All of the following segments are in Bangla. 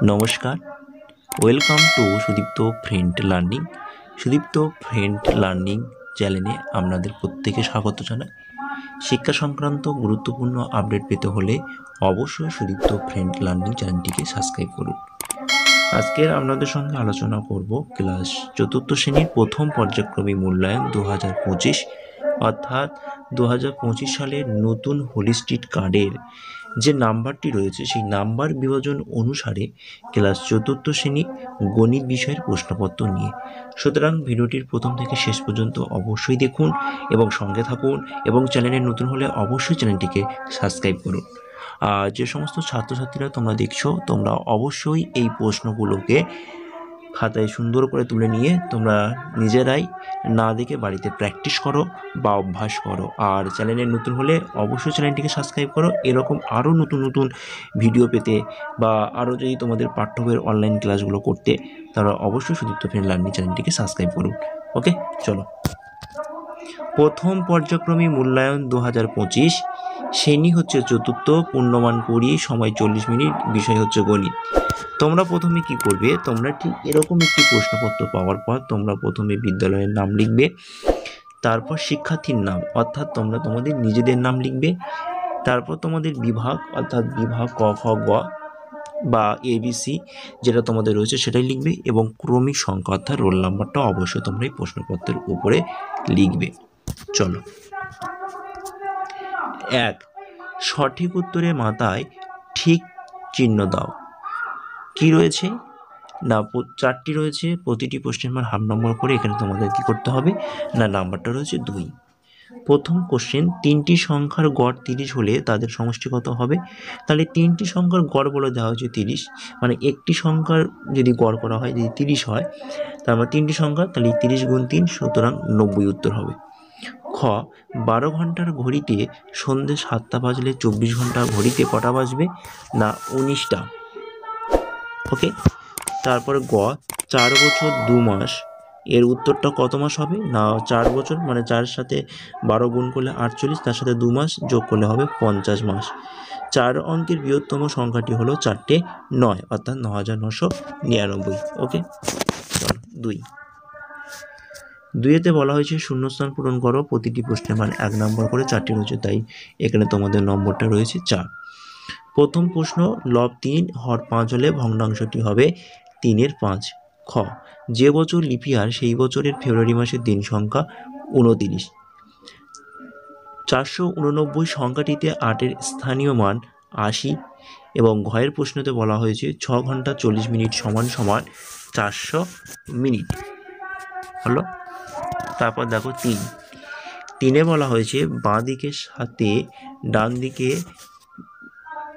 নমস্কার, welcome to Sudipta friend learning. Sudipta friend learning চ্যানেলে আপনাদের প্রত্যেকে স্বাগত জানাই। শিক্ষা সংক্রান্ত গুরুত্বপূর্ণ আপডেট পেতে হলে অবশ্যই সুদীপ্ত ফ্রেন্ড লার্নিং চ্যানেলটিকে সাবস্ক্রাইব করুন। আজকে আপনাদের সঙ্গে আলোচনা করব ক্লাস চতুর্থ শ্রেণীর প্রথম পর্যায়ক্রমিক মূল্যায়ন 2025, অর্থাৎ 2025 সালের নতুন হোলিস্টিক কার্ডের যে নাম্বারটি রয়েছে সেই নাম্বার বিভাজন অনুসারে ক্লাস চতুর্থ শ্রেণী গণিত বিষয়ের প্রশ্নপত্র নিয়ে। সুতরাং ভিডিওটির প্রথম থেকে শেষ পর্যন্ত অবশ্যই দেখুন এবং সঙ্গে থাকুন, এবং চ্যানেলে নতুন হলে অবশ্যই চ্যানেলটিকে সাবস্ক্রাইব করুন। আর যে সমস্ত ছাত্রছাত্রীরা তোমরা দেখছো, তোমরা অবশ্যই এই প্রশ্নগুলোকে খাতায় সুন্দর করে তুলে নিয়ে তোমরা নিজেরাই না দেখে বাড়িতে প্র্যাকটিস করো বা অভ্যাস করো। আর চ্যানেলে নতুন হলে অবশ্যই চ্যানেলটিকে সাবস্ক্রাইব করো। এরকম আরও নতুন নতুন ভিডিও পেতে বা আরও যদি তোমাদের পাঠ্য বইয়ের অনলাইন ক্লাসগুলো করতে, তারা অবশ্যই সুদীপ্ত ফ্রেন্ড লার্নিং চ্যানেলটিকে সাবস্ক্রাইব করুন। ওকে, চলো। প্রথম পর্যায়ক্রমিক মূল্যায়ন 2025, শ্রেণী হচ্ছে চতুর্থ, পূর্ণমান 20, সময় 40 মিনিট, বিষয় হচ্ছে গণিত। তোমরা প্রথমে কি করবে, তোমরা ঠিক এরকম একটি প্রশ্নপত্র পাওয়ার পর তোমরা প্রথমে বিদ্যালয়ের নাম লিখবে, তারপর শিক্ষার্থীর নাম অর্থাৎ তোমরা তোমাদের নিজেদের নাম লিখবে, তারপর তোমাদের বিভাগ অর্থাৎ বিভাগ ক খ গ বা ABC যেটা তোমাদের রয়েছে সেটাই লিখবে, এবং ক্রমিক সংখ্যা অর্থাৎ রোল নাম্বারটা অবশ্যই তোমরা এই প্রশ্নপত্রের উপরে লিখবে। চলো। 1, সঠিক উত্তরের মাথায় ঠিক চিহ্ন দাও। কি রয়েছে না, 4টি রয়েছে, প্রতিটি প্রশ্নের মান হাফ নম্বর করে। এখানে তোমাদের কি করতে হবে না, নাম্বারটা রয়েছে 2। প্রথম কোশ্চেন, 3টি সংখ্যার গড় 30 হলে তাদের সমষ্টি কত হবে? তাহলে 3টি সংখ্যার গড় বলে দেওয়া হয়েছে 30, মানে একটি সংখ্যার যদি গড় করা হয়, যদি 30 হয়, তারপর 3টি সংখ্যা, তাহলে 30 গুণ 3, সুতরাং 90 উত্তর হবে। খ, 12 ঘন্টার ঘড়িতে সন্ধ্যে 7টা বাজলে 24 ঘন্টার ঘড়িতে কটা বাজবে? না, 19টা। ওকে। তারপরে গ, 4 বছর 2 মাস, এর উত্তরটা কত মাস হবে? না, 4 বছর মানে 4 সাথে 12 গুণ করলে 48, তার সাথে 2 মাস যোগ করলে হবে 50 মাস। 4 অঙ্কের বৃহত্তম সংখ্যাটি হলো 4টে 9, অর্থাৎ 9999। ওকে, চলো। 2-এতে বলা হয়েছে শূন্যস্থান পূরণ করো, প্রতিটি প্রশ্নের মান 1 নম্বর করে, 4টি রয়েছে, তাই এখানে তোমাদের নম্বরটা রয়েছে 4। প্রথম প্রশ্ন, লব 3 হর 5 হলে ভগ্নাংশটি হবে 3-এর 5। খ, যে বছর লিপিয়ার সেই বছরের ফেব্রুয়ারি মাসের দিন সংখ্যা 29। 489 সংখ্যাটিতে 8-এর স্থানীয় মান 80, এবং ঘয়ের প্রশ্নতে বলা হয়েছে 6 ঘন্টা 40 মিনিট সমান সমান 400 মিনিট। হলো। তারপর দেখো 3-এ বলা হয়েছে বাঁ দিকের সাথে ডান দিকে,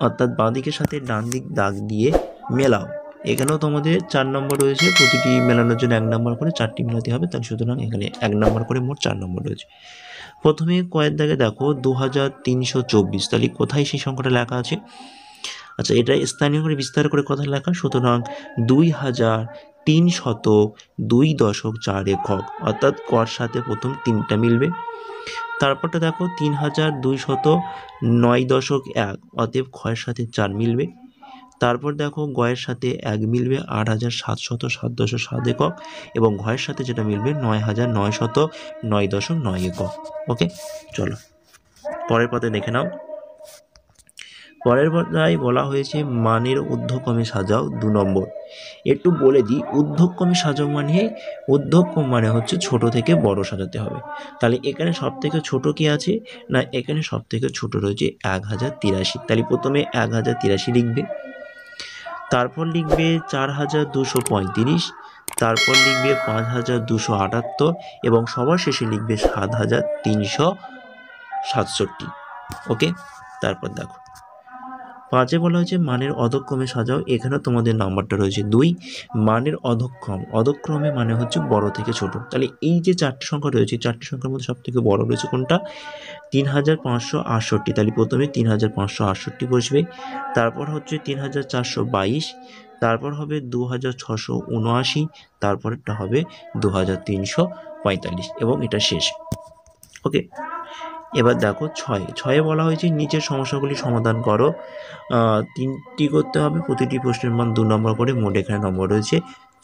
অর্থাৎ বাঁ দিকের সাথে ডান দিক দাগ দিয়ে মেলাও। এখানেও তোমাদের 4 নম্বর রয়েছে, প্রতিটি মেলানোর জন্য 1 নম্বর করে, 4টি মেলাতে হবে, তাই সুতরাং এখানে 1 নম্বর করে মোট 4 নম্বর রয়েছে। প্রথমে কয়ের দাগে দেখো 2324, তাহলে কোথায় সেই সংখ্যাটা লেখা আছে? আচ্ছা, এটা স্থানীয় করে বিস্তার করে কোথায় লেখা, সুতরাং 2302.4 একক, অর্থাৎ কর সাথে প্রথম 3টা মিলবে। তারপরটা দেখো 3209.1, অতএব ক্ষয়ের সাথে 4 মিলবে। তারপর দেখো গয়ের সাথে 1 মিলবে, 8707.7 একক, এবং ঘয়ের সাথে যেটা মিলবে 9909.9 একক। ওকে, চলো পরের পথে দেখে নাও। পরের পর্যায়ে বলা হয়েছে মানের ঊর্ধ্বক্রমে সাজাও 2 নম্বর। একটু বলে দিই, ঊর্ধ্বক্রমে সাজাও মানে, ঊর্ধ্বক্রম মানে হচ্ছে ছোট থেকে বড় সাজাতে হবে। তাহলে এখানে সব থেকে ছোট কি আছে না, এখানে সব থেকে ছোট রয়েছে 1083, তাহলে প্রথমে 1083 লিখবে, তারপর লিখবে 4235, তারপর লিখবে 5278, এবং সবার শেষে লিখবে 7367। ওকে, তারপর দেখো 5-এ বলা হয়েছে মানের অধক্রমে সাজাও। এখানে তোমাদের নাম্বারটা রয়েছে 2। মানের অধক্রমে মানে হচ্ছে বড় থেকে ছোট। তাহলে এই যে 4টি সংখ্যা রয়েছে, 4টি সংখ্যার মধ্যে সব থেকে বড় রয়েছে কোনটা? 3568, তাহলে প্রথমে 3568 বসবে, তারপর হচ্ছে 3422, তারপর হবে 2679, তারপরটা হবে 2345, এবং এটা শেষ। ওকে, এবার দেখো ছয়ে বলা হয়েছে নিচের সমস্যাগুলি সমাধান করো। 3টি করতে হবে, প্রতিটি প্রশ্নের মান 2 নম্বর করে, মোট এখানে নম্বর রয়েছে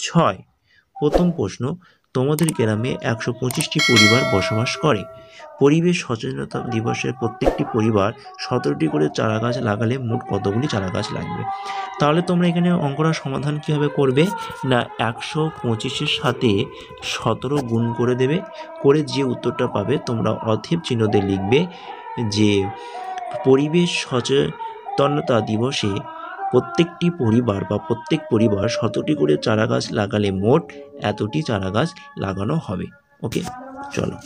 6। প্রথম প্রশ্ন, তোমাদের গ্রামে 125টি পরিবার বসবাস করে। পরিবেশ সচেতনতা দিবসের প্রত্যেকটি পরিবার 17টি করে চারা গাছ লাগালে মোট কতগুলি চারা গাছ লাগবে? তাহলে তোমরা এখানে অঙ্কটা সমাধান কীভাবে করবে না, 125-এর সাথে 17 গুণ করে দেবে, করে যে উত্তরটা পাবে তোমরা অথেব চিহ্ন দিয়ে লিখবে যে পরিবেশ সচেতনতা দিবসে প্রত্যেকটি পরিবার বা প্রত্যেক পরিবার 17টি করে চারা গাছ লাগালে মোট এতটি চারা গাছ লাগানো হবে। ওকে, চলো।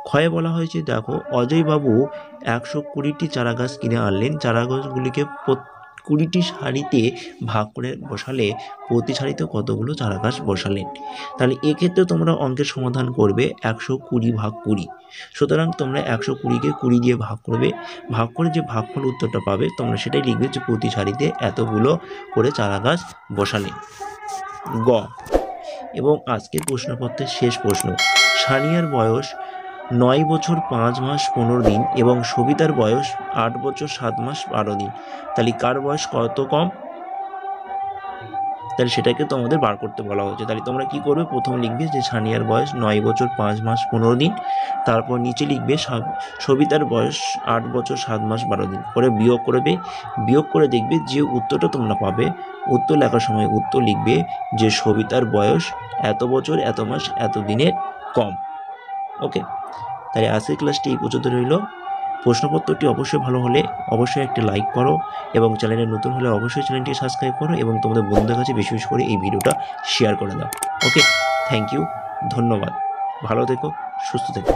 ক্ষয়ে বলা হয়েছে দেখো অজয়বাবু 120টি চারা গাছ কিনে আনলেন। চারা গাছগুলিকে 20টি সারিতে ভাগ করে বসালে প্রতি সারিতে কতগুলো চারা গাছ বসালেন? তাহলে এক্ষেত্রে তোমরা অঙ্কের সমাধান করবে 120 ভাগ 20। সুতরাং তোমরা 120কে 20 দিয়ে ভাগ করবে, ভাগ করে যে ভাগফল উত্তরটা পাবে তোমরা সেটাই লিখবে যে প্রতি সারিতে এতগুলো করে চারা গাছ বসালেন। গ এবং আজকের প্রশ্নপত্রের শেষ প্রশ্ন, সানিয়ার বয়স 9 বছর 5 মাস 15 দিন এবং সবিতার বয়স 8 বছর 7 মাস 12 দিন। তাহলে কার বয়স কত কম? তাহলে সেটাকে তোমাদের বার করতে বলা হয়েছে। তাহলে তোমরা কি করবে, প্রথম লিখবে যে সানিয়ার বয়স 9 বছর 5 মাস 15 দিন, তারপর নিচে লিখবে সবিতার বয়স 8 বছর 7 মাস 12 দিন, করে বিয়োগ করবে। বিয়োগ করে দেখবে যে উত্তরটা তোমরা পাবে, উত্তর লেখার সময় উত্তর লিখবে যে সবিতার বয়স এত বছর এত মাস এত দিনের কম। ওকে, তাহলে আজকের ক্লাসটি এই পর্যন্ত রইল। প্রশ্নপত্রটি অবশ্যই ভালো হলে অবশ্যই একটি লাইক করো এবং চ্যানেলে নতুন হলে অবশ্যই চ্যানেলটি সাবস্ক্রাইব করো এবং তোমাদের বন্ধুদের কাছে বেশি বেশি করে এই ভিডিওটা শেয়ার করে দাও। ওকে, থ্যাংক ইউ, ধন্যবাদ, ভালো থেকো, সুস্থ থেকো।